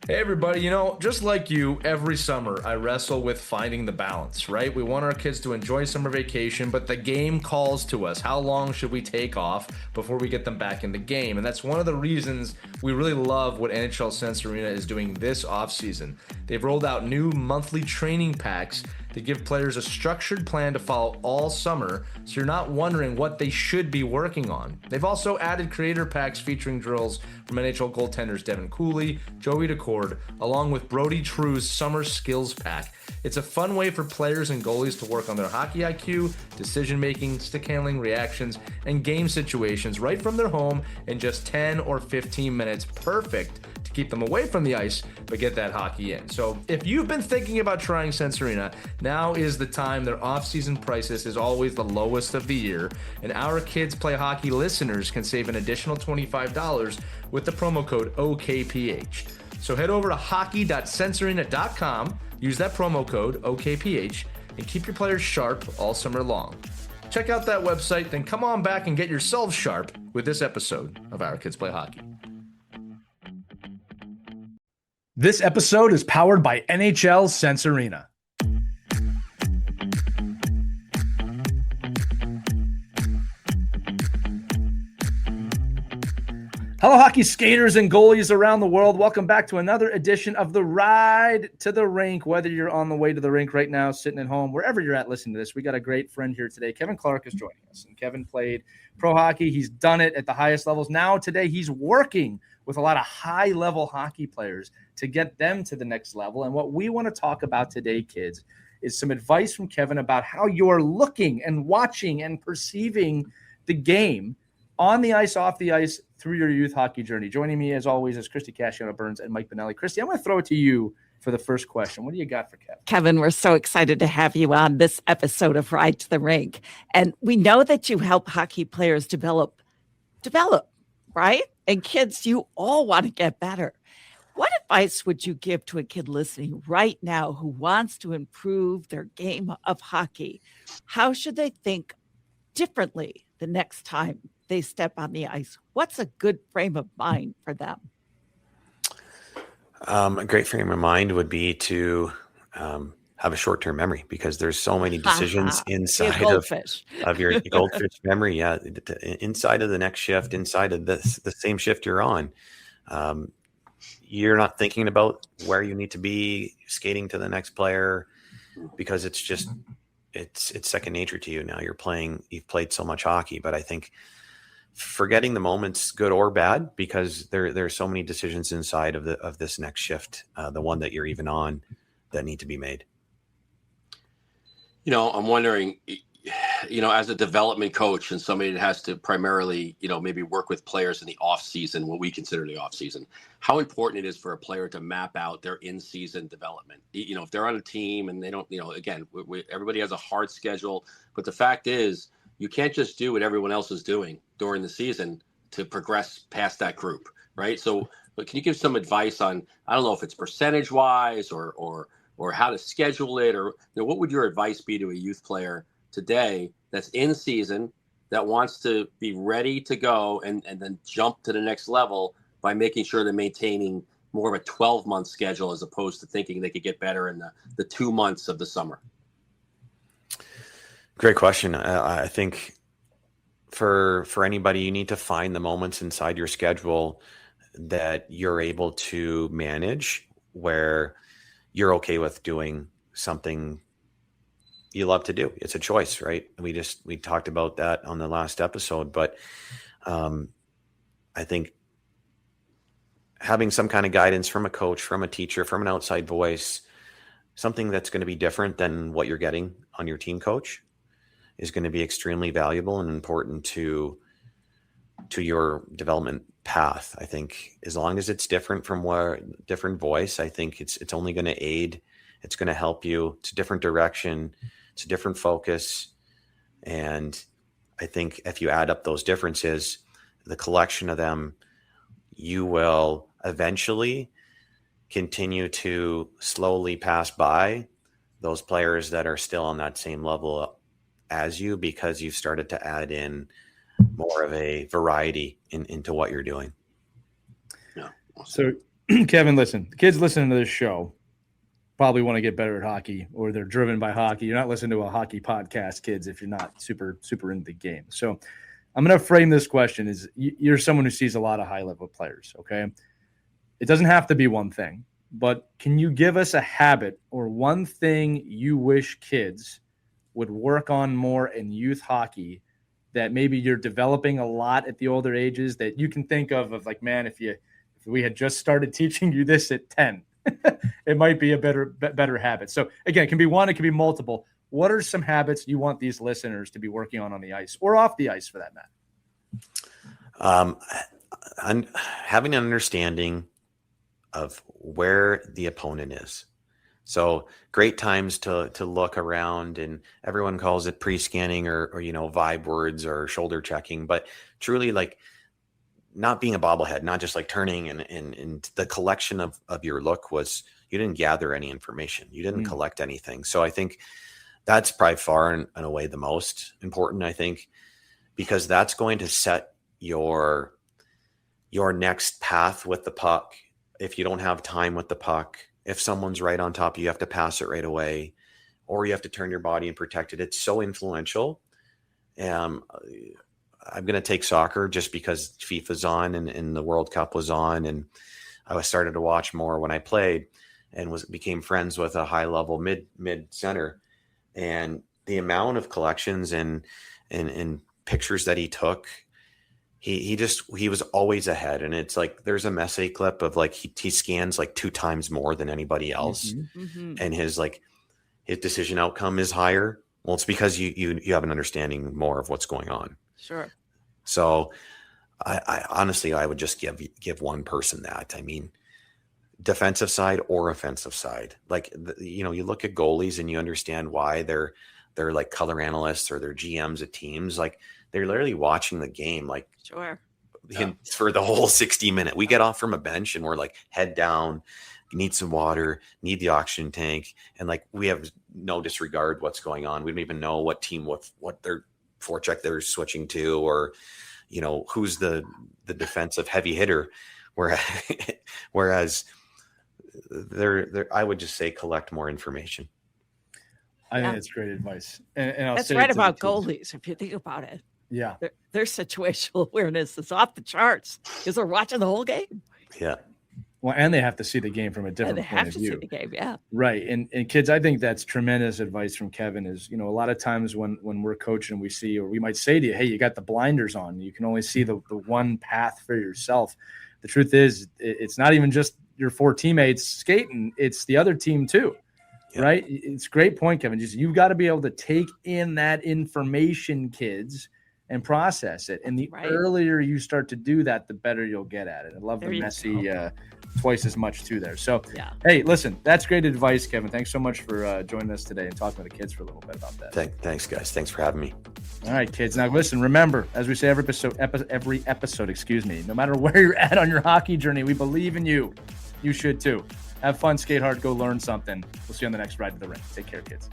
Hey everybody, just like you, every summer I wrestle with finding the balance, right? We want our kids to enjoy summer vacation, but the game calls to us. How long should we take off before we get them back in the game? And that's one of the reasons we really love what NHL Sense Arena is doing this offseason. They've rolled out new monthly training packs to give players a structured plan to follow all summer, so you're not wondering what they should be working on. They've also added creator packs featuring drills from NHL goaltenders Devin Cooley, Joey Decord, along with Brody True's Summer Skills Pack. It's a fun way for players and goalies to work on their hockey IQ, decision making, stick handling, reactions, and game situations right from their home in just 10 or 15 minutes. Perfect to keep them away from the ice, but get that hockey in. So if you've been thinking about trying Sense Arena, now is the time. Their off-season prices is always the lowest of the year, and Our Kids Play Hockey listeners can save an additional $25 with the promo code OKPH. So head over to hockey.sensearena.com, use that promo code OKPH, and keep your players sharp all summer long. Check out that website, then come on back and get yourselves sharp with this episode of Our Kids Play Hockey. This episode is powered by NHL Sense Arena. Hello, hockey skaters and goalies around the world. Welcome back to another edition of the Ride to the Rink. Whether you're on the way to the rink right now, sitting at home, wherever you're at listening to this, we got a great friend here today. Kevin Clark is joining us. And Kevin played pro hockey. He's done it at the highest levels. Now today he's working with a lot of high-level hockey players to get them to the next level. And what we want to talk about today, kids, is some advice from Kevin about how you're looking and watching and perceiving the game on the ice, off the ice, through your youth hockey journey. Joining me, as always, is Christie Casciano-Burns and Mike Bonelli. Christie, I'm going to throw it to you for the first question. What do you got for Kevin? Kevin, we're so excited to have you on this episode of Ride to the Rink. And we know that you help hockey players develop, right? And kids, you all want to get better. What advice would you give to a kid listening right now who wants to improve their game of hockey? How should they think differently the next time they step on the ice? What's a good frame of mind for them? A great frame of mind would be to have a short-term memory, because there's so many decisions inside of your goldfish memory. Yeah, inside of the next shift, inside of the same shift you're on, you're not thinking about where you need to be skating to the next player, because it's second nature to you now. You've played so much hockey, but I think forgetting the moments, good or bad, because there are so many decisions inside of this next shift, the one that you're even on, that need to be made. I'm wondering, as a development coach and somebody that has to primarily, maybe work with players in the off season, what we consider the off season, how important it is for a player to map out their in-season development. If they're on a team and they don't, again, everybody has a hard schedule, but the fact is, you can't just do what everyone else is doing during the season to progress past that group, right? So, but can you give some advice on, I don't know if it's percentage wise or how to schedule it, or what would your advice be to a youth player today that's in season, that wants to be ready to go and then jump to the next level by making sure they're maintaining more of a 12-month schedule as opposed to thinking they could get better in the 2 months of the summer? Great question. I think for anybody, you need to find the moments inside your schedule that you're able to manage, where you're okay with doing something you love to do. It's a choice, right? We talked about that on the last episode, but I think having some kind of guidance from a coach, from a teacher, from an outside voice, something that's going to be different than what you're getting on your team coach, is going to be extremely valuable and important to your development path. I think as long as it's different from different voice, I think it's only going to aid. It's going to help you. It's a different direction. It's a different focus. And I think if you add up those differences, the collection of them, you will eventually continue to slowly pass by those players that are still on that same level as you, because you've started to add in more of a variety into what you're doing. Yeah. So Kevin, listen, the kids listening to this show probably want to get better at hockey, or they're driven by hockey. You're not listening to a hockey podcast, kids, if you're not super into the game. So I'm going to frame this question as you're someone who sees a lot of high-level players, okay? It doesn't have to be one thing, but can you give us a habit or one thing you wish kids would work on more in youth hockey that maybe you're developing a lot at the older ages that you can think of like, man, if we had just started teaching you this at 10, it might be a better habit. So again, it can be one, it can be multiple. What are some habits you want these listeners to be working on the ice or off the ice for that matter? Having an understanding of where the opponent is. So great times to look around, and everyone calls it pre-scanning or vibe words or shoulder checking, but truly like not being a bobblehead, not just like turning and the collection of your look was, you didn't gather any information. You didn't collect anything. So I think that's probably far and away the most important, I think, because that's going to set your next path with the puck. If you don't have time with the puck, if someone's right on top, you have to pass it right away, or you have to turn your body and protect it. It's so influential. I'm going to take soccer just because FIFA's on and the World Cup was on, and I started to watch more when I played and became friends with a high level mid center, and the amount of collections and pictures that he took, he was always ahead. And it's like, there's a Messi clip of like, he scans like 2 times more than anybody else. And his decision outcome is higher. Well, it's because you have an understanding more of what's going on. Sure. So I honestly, I would just give one person that. I mean, defensive side or offensive side. Like, you look at goalies and you understand why they're like color analysts or they're GMs of teams. Like, they're literally watching the game, like, sure, for the whole 60 minute. We get off from a bench and we're like head down, need some water, need the oxygen tank. And like, we have no disregard what's going on. We don't even know what team, what their forecheck they're switching to, or, who's the defensive heavy hitter. Whereas they're, I would just say collect more information. I think that's great advice. And I'll that's say right about goalies, if you think about it. Yeah. Their situational awareness is off the charts because they're watching the whole game. Yeah. Well, and they have to see the game from a different point of view. See the game, yeah. Right. And kids, I think that's tremendous advice from Kevin is, a lot of times when we're coaching, we see, or we might say to you, hey, you got the blinders on. You can only see the one path for yourself. The truth is, it's not even just your 4 teammates skating. It's the other team too. Yeah. Right. It's a great point, Kevin. Just, you've got to be able to take in that information, kids, and process it. And the earlier you start to do that, the better you'll get at it. I love the Messi twice as much too there. So, hey, listen, that's great advice, Kevin. Thanks so much for joining us today and talking to the kids for a little bit about that. Thanks, guys. Thanks for having me. All right, kids. Now, listen, remember, as we say every episode, no matter where you're at on your hockey journey, we believe in you. You should too. Have fun, skate hard, go learn something. We'll see you on the next Ride to the Rink. Take care, kids.